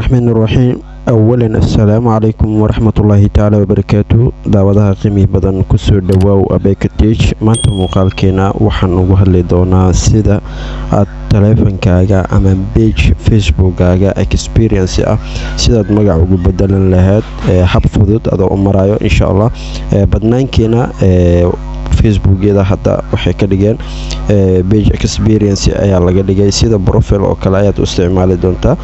الرحمن الرحيم أولا السلام عليكم ورحمة الله تعالى وبركاته دعوة قيمة بدن كسر دواو أبيكتيج مانتو مقالكينا وحن وهلي دونا سيدا التليفون كاغا أما بيج فيسبوك كاغا اكسبيرينس سيدا مقع بدلا لهاد حب فضود أدو أمرايو إن شاء الله بدنان كينا facebookyada hadda waxay ka dhigeen page experience ayaa laga dhigay sida profile oo kale ayaad u isticmaali doontaa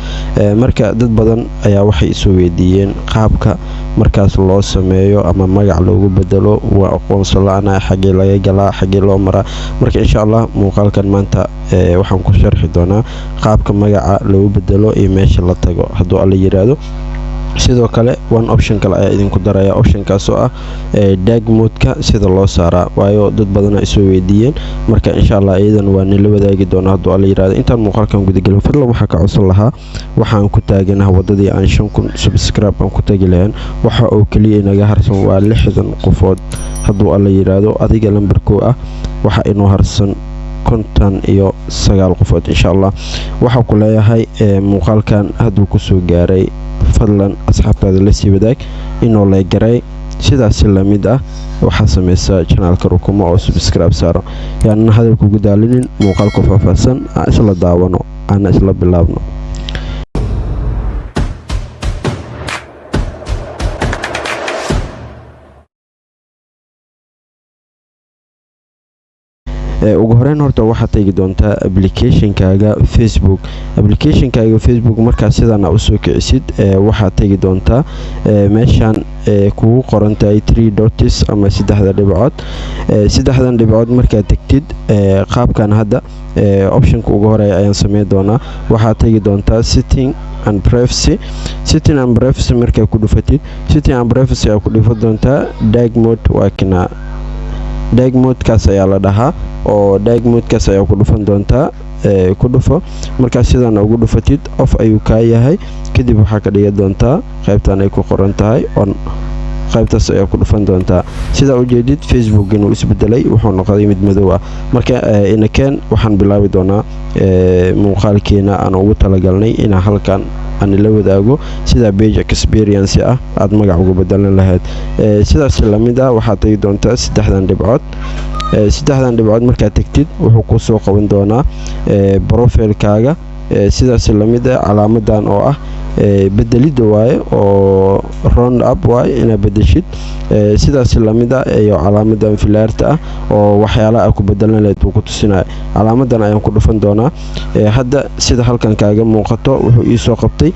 marka dad badan ayaa waxay soo weydiiyeen qaabka markaas loo sameeyo ama magac loogu bedelo waa aqoonsi la'aan xagee laga galaa xagee loo maraa marka insha Allah muuqaalkan maanta waxaan ku sharxi doonaa qaabka magaca loogu bedelo iyo meesha la tago hadduu alla yiraahdo sidoo kale one option kale ayaa idinku daraya optionkaas oo ah dark mode-ka sida loo saaraa waayo dad badan ay soo weydiiyeen marka insha Allah iyadan waa nila wadaagi doona hadduu alla yiraahdo intaan muuqaalkan guda galin fadlan waxaa ka codsan lahaa waxaan ku taaganahay wadadii aan 5,000 subscribe aan ku tagi lahayn waxa oo kaliya inaga harsan waa 60 qofood hadduu alla yiraahdo adiga lambarkoo ah waxa inoo harsan 59 qofood insha Allah waxa ku leeyahay muuqaalkan hadduu ku soo gaaray fadlan asxaabtaada la sii wadaag inoo la garay sidaas la mid ah waxa sameeysa channelka rukumo oo subscribe saaro yaana hadalku gudaalinin muuqaalka faahfaahsan isla daawano ana isla bilaabno ugu horeen horta waxaad tagi doontaa application-kaaga Facebook markaa sidana u soo kicisid waxaad tagi doontaa meeshan kugu qoran tahay 3 dots ama 3 dhibcood 3 dhibcood markaa tagtid qaabkan hadda option-ka ugu horeeya ayaan sameyn doonaa waxaad tagi doontaa setting and privacy markaa ku dhufatid setting and privacy ayaa ku dhufan doontaa dark mode waa kana dark mode-kaas ayaa la dhahaa oo dark mode-kaas ayaa ku dhufan doontaa ku dhufo marka sidan ugu dhufatid off ayuu ka yahay kadib waxa ka dhigi doontaa qaybtan ay ku qoran tahay on qaybtaas ayaa ku dhufan doontaa sida u jeedid Facebook inuu isbedelay wuxuu noqday mid madow ah marka inakeen waxaan bilaabi doonaa muuqaalkeena aan ugu talagalnay in halkan aan la wadaago sida page experience ah aad magac ugu bedelan lahayd sidaas la mid ah waxaad tagi doontaa 3 dhibcood 3 dhibcood markaa tagtid wuxuu ku soo qaban doonaa profile-kaaga sidaas la mid ah calaamadan oo ah bedelida waaye oo round up waaye ina bedeshid sidaas la mid ah iyo calaamadan filaarta ah oo waxyaalaha ku bedelan leed uu ku tusinayo calaamadan ayaan ku dhufan doonaa hadda sida halkan kaaga muuqato wuxuu ii soo qabtay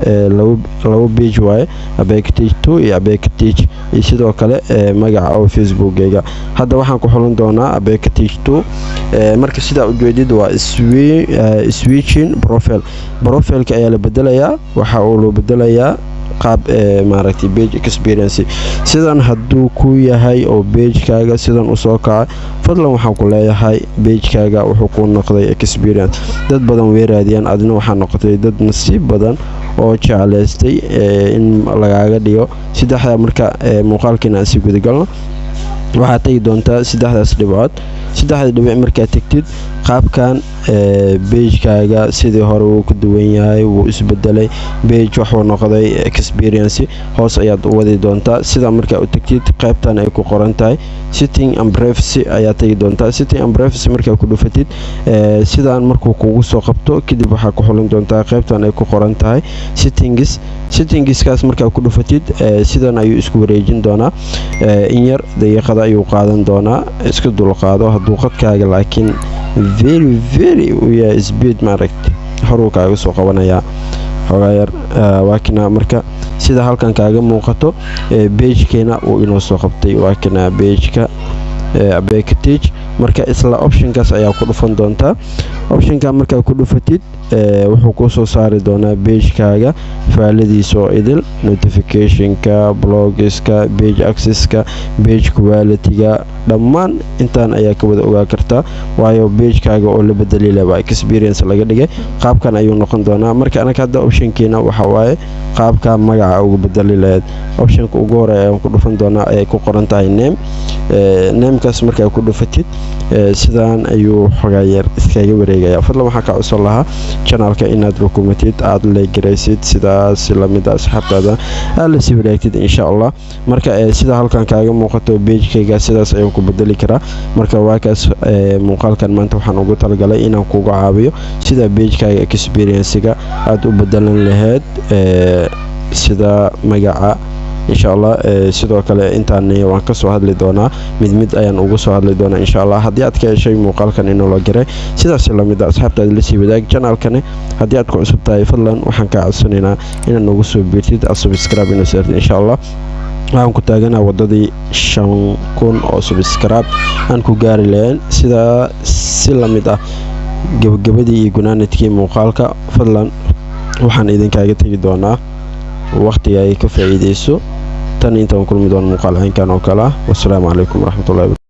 3 page waaye Abaketage 2 iyo Abaketage sidoo kale magaca oo Facebook-gayga hadda waxaan ku xulan doonaa Abaketage 2 marka sida u jeedid waa switching profile-ka ayaa la bedelayaa waxa uu loo bedelayaa qaab maaragtay page experience sidan hadduu ku yahay oo page-kaaga sidan u soo kacay fadlan waxaan ku leeyahay page-kaaga wuxuu ku noqday experience dad badan way raadiyaan adina waxa noqotay dad nasiib badan oo jecelaystay in lagaaga dhigo saddexda marka muuqaalkina si guud galno waxaad tagi doontaa 3 dhibcood 3 dhibic markaa tagtid qaabkan page-kaaga sidii hore uu ku duwan yahay wuu isbedelay page wuxuu noqday experience hoos ayaad u wadi doontaa sida markaa u tagtid qaybtan ay ku qoran tahay setting and privacy ayaa tagi doontaa setting and privacy markaa ku dhufatid sidaan markuu kugu soo qabto kadib waxaa ku xulan doontaa qaybtan ay ku qoran tahay settingskaas markaa ku dhufatid sidan ayuu isku wareejin doonaa in yar daqiiqada ayuu qaadan doonaa iska dul qaado hadduu qadkaaga laakiin very u yahay speed maaragtay horuu kaaga soo qabanaya xogaa yar waa kana marka sida halkan kaaga muuqato page-keena uu inoo soo qabtay waa kana page-ka Abaketage marka isla option-kaas ayaa ku dhufan doontaa option-ka markaa ku dhufatid wuxuu ku soo saari doonaa page-kaaga faaladiisa oo idil notification-ka blogs-ka page access-ka page quality-ga dhammaan intaan ayaa ka wada ogaa kartaa waayo page-kaaga oo la bedeli laba experience laga dhigay qaabkan ayuu noqon doonaa marka anaga hadda option-keena waxa waaye qaabka magaca ugu bedeli lahayd option-ka ugu horeeya aan ku dhufan doonaa ay ku qoran tahay name-kaas markaa ku dhufatid sidaan ayuu xogaa yar iskaga wareegaya fadlan waxaa ka codsan lahaa channelka inaad rukumatid aad leegaraysid sidaas lamid asxaabtaada aad la sii wadaagtid insha Allah marka sida halkan kaaga muuqato page-kayga sidaas ayaan ku bedeli karaa marka waa kaas muuqaalkan maanta waxaan ugu talagalay inaan kugu caawiyo sida page-kayga experience-ga aad u bedelan lahayd sida magaca insha Allah sidoo kale intaan waan ka soo hadli doonaa mid ayaan ugu soo hadli doonaa insha Allah haddii aad ka heshay muuqaalkan inoo la garay sidaas la mid asxaabtaada la sii wadaag channelkan haddii aad ku cusub tahay fadlan waxaan ka codsanaynaa inaad nagu soo biirtid subscribe inoo saartid insha Allah waxaan ku taaganaa wadadii 5,000 oo subscribe aan ku gaari lahayn sida si la mid ah gabagabadii iyo gunaanadkii muuqaalka fadlan waxaan idinkaaga tagi doonaa waqtiga ay ka faa'iideyso tan intaan kulmi doon muuqaal aynkan oo kala wassalaamu calaykum waraxmatullaahi